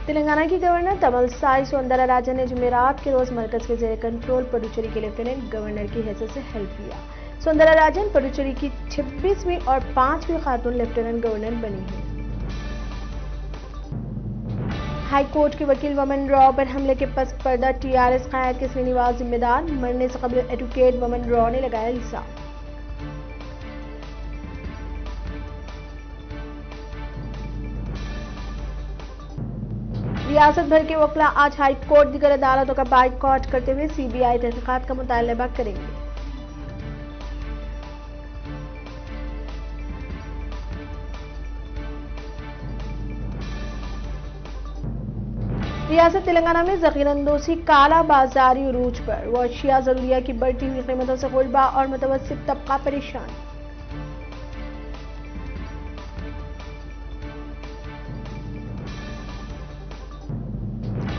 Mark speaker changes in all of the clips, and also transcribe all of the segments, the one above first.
Speaker 1: तेलंगाना की गवर्नर तमिलसाई सौंदरराजन ने जुमेरात के रोज मरकज के जेर कंट्रोल पुडुचेरी के लेफ्टिनेंट गवर्नर की हैसियत से हेल्प लिया। सौंदरराजन पुडुचेरी की 26वीं और 5वीं खातून लेफ्टिनेंट गवर्नर बनी हैं। हाई कोर्ट के वकील वमन रॉ पर हमले के पस पर्दा टीआरएस कायद के श्रीनिवास जिम्मेदार, मरने से कबल एडवोकेट वमन रॉ ने लगाया इल्जाम। रियासत भर के वकला आज हाई कोर्ट दीगर अदालतों का बाइकआउट करते हुए सीबीआई तहकीकात का मुतालबा करेंगे। रियासत तेलंगाना में ज़ख़ीरंदोज़ी, काला बाजारी उरूज पर, वशिया ज़रूरिया की बढ़ती हुई कीमतों से गुरबा और मुतवस्सित तबका परेशान।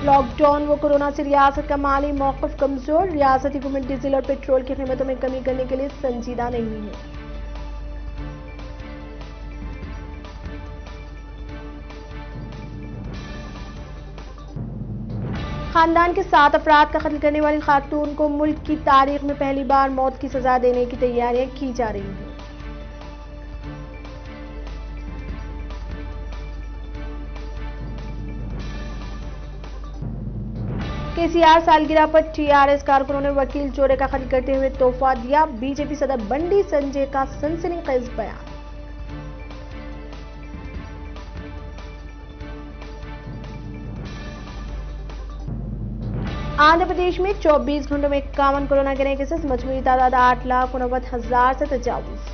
Speaker 1: लॉकडाउन व कोरोना से रियासत का माली मौक़िफ़ कमजोर, रियासती हुकूमत डीजल और पेट्रोल की कीमतों में कमी करने के लिए संजीदा नहीं है। खानदान के 7 अफराद का कत्ल करने वाली खातून को मुल्क की तारीख में पहली बार मौत की सजा देने की तैयारियां की जा रही हैं। केसीआर सालगिरह पर टीआरएस कारकुनों ने वकील चोरे का कत्ल करते हुए तोहफा दिया, बीजेपी सदर बंडी संजय का सनसनीखेज बयान। आंध्र प्रदेश में 24 घंटों में 51 कोरोना के नए केसेस, मजमूई तादाद 8,49,000 से तजावुज।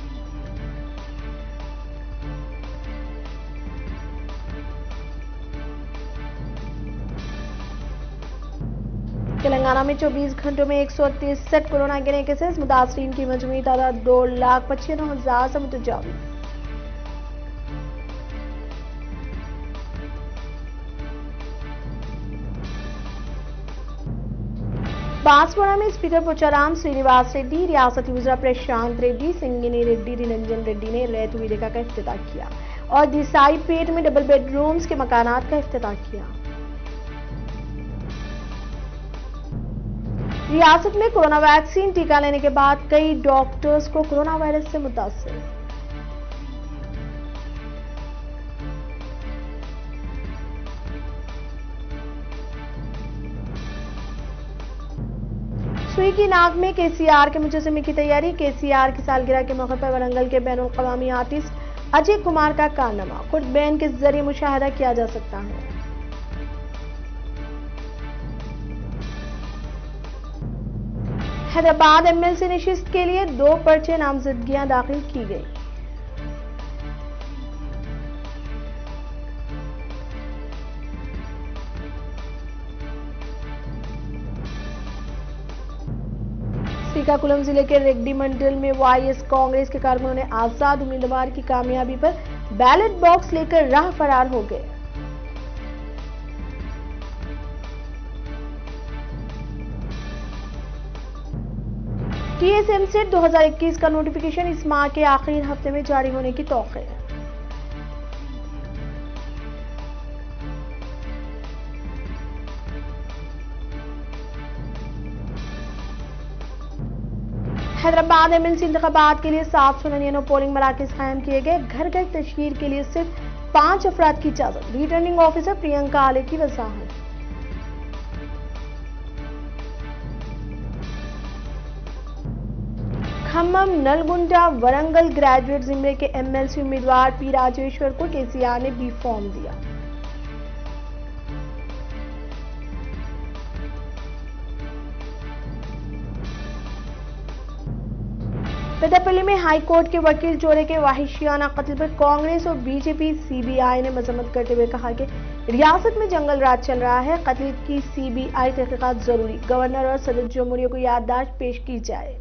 Speaker 1: तेलंगाना में 24 घंटों में 163 कोरोना के नए केसेस, मुतासरीन की मजमूई तादाद 2,95,000 से मुतजाविज। बांसवाड़ा में स्पीकर पोचाराम श्रीनिवास रेड्डी, रियासती वज़ीर प्रशांत रेड्डी, सिंगिनी रेड्डी, निरंजन रेड्डी ने रैत वेदिका का इफ्तिताह किया और दिसाईपेट में डबल बेडरूम्स के मकानात का इफ्तिताह किया। रियासत में कोरोना वैक्सीन टीका लेने के बाद कई डॉक्टर्स को कोरोना वायरस से मुतासिर। सुई की नाक में केसीआर के मुजस्समे की तैयारी, केसीआर की सालगिरह के मौके पर वरंगल के बैनुल-अक़वामी आर्टिस्ट अजय कुमार का कारनामा खुद बैन के जरिए मुशाहिदा किया जा सकता है। हैदराबाद एमएलसी नशिस्त के लिए 2 पर्चे नामजदगियां दाखिल की गई। श्रीकाकुलम जिले के रेड्डी मंडल में वाईएस कांग्रेस के कारकुनों ने आजाद उम्मीदवार की कामयाबी पर बैलेट बॉक्स लेकर राह फरार हो गए। टीएसएमसी 2021 का नोटिफिकेशन इस माह के आखिरी हफ्ते में जारी होने की तौक़्क़े है। हैदराबाद एमएलसी इंतखाबात के लिए 799 पोलिंग मराकज़ कायम किए गए। घर घर तशहीर के लिए सिर्फ 5 अफराद की इजाजत, रिटर्निंग ऑफिसर प्रियंका आले की वजाहत। खम्मम, नलगुंडा, वरंगल ग्रेजुएट जिम्मे के एमएलसी उम्मीदवार पी राजेश्वर को केसीआर ने बी फॉर्म दिया। पेदापल्ली में हाई कोर्ट के वकील चोरे के वाहिशियाना कत्ल पर कांग्रेस और बीजेपी सीबीआई ने मजम्मत करते हुए कहा कि रियासत में जंगल राज चल रहा है, कत्ल की सीबीआई तहकीकात जरूरी, गवर्नर और सदर जमहूरिया को याददाश्त पेश की जाए।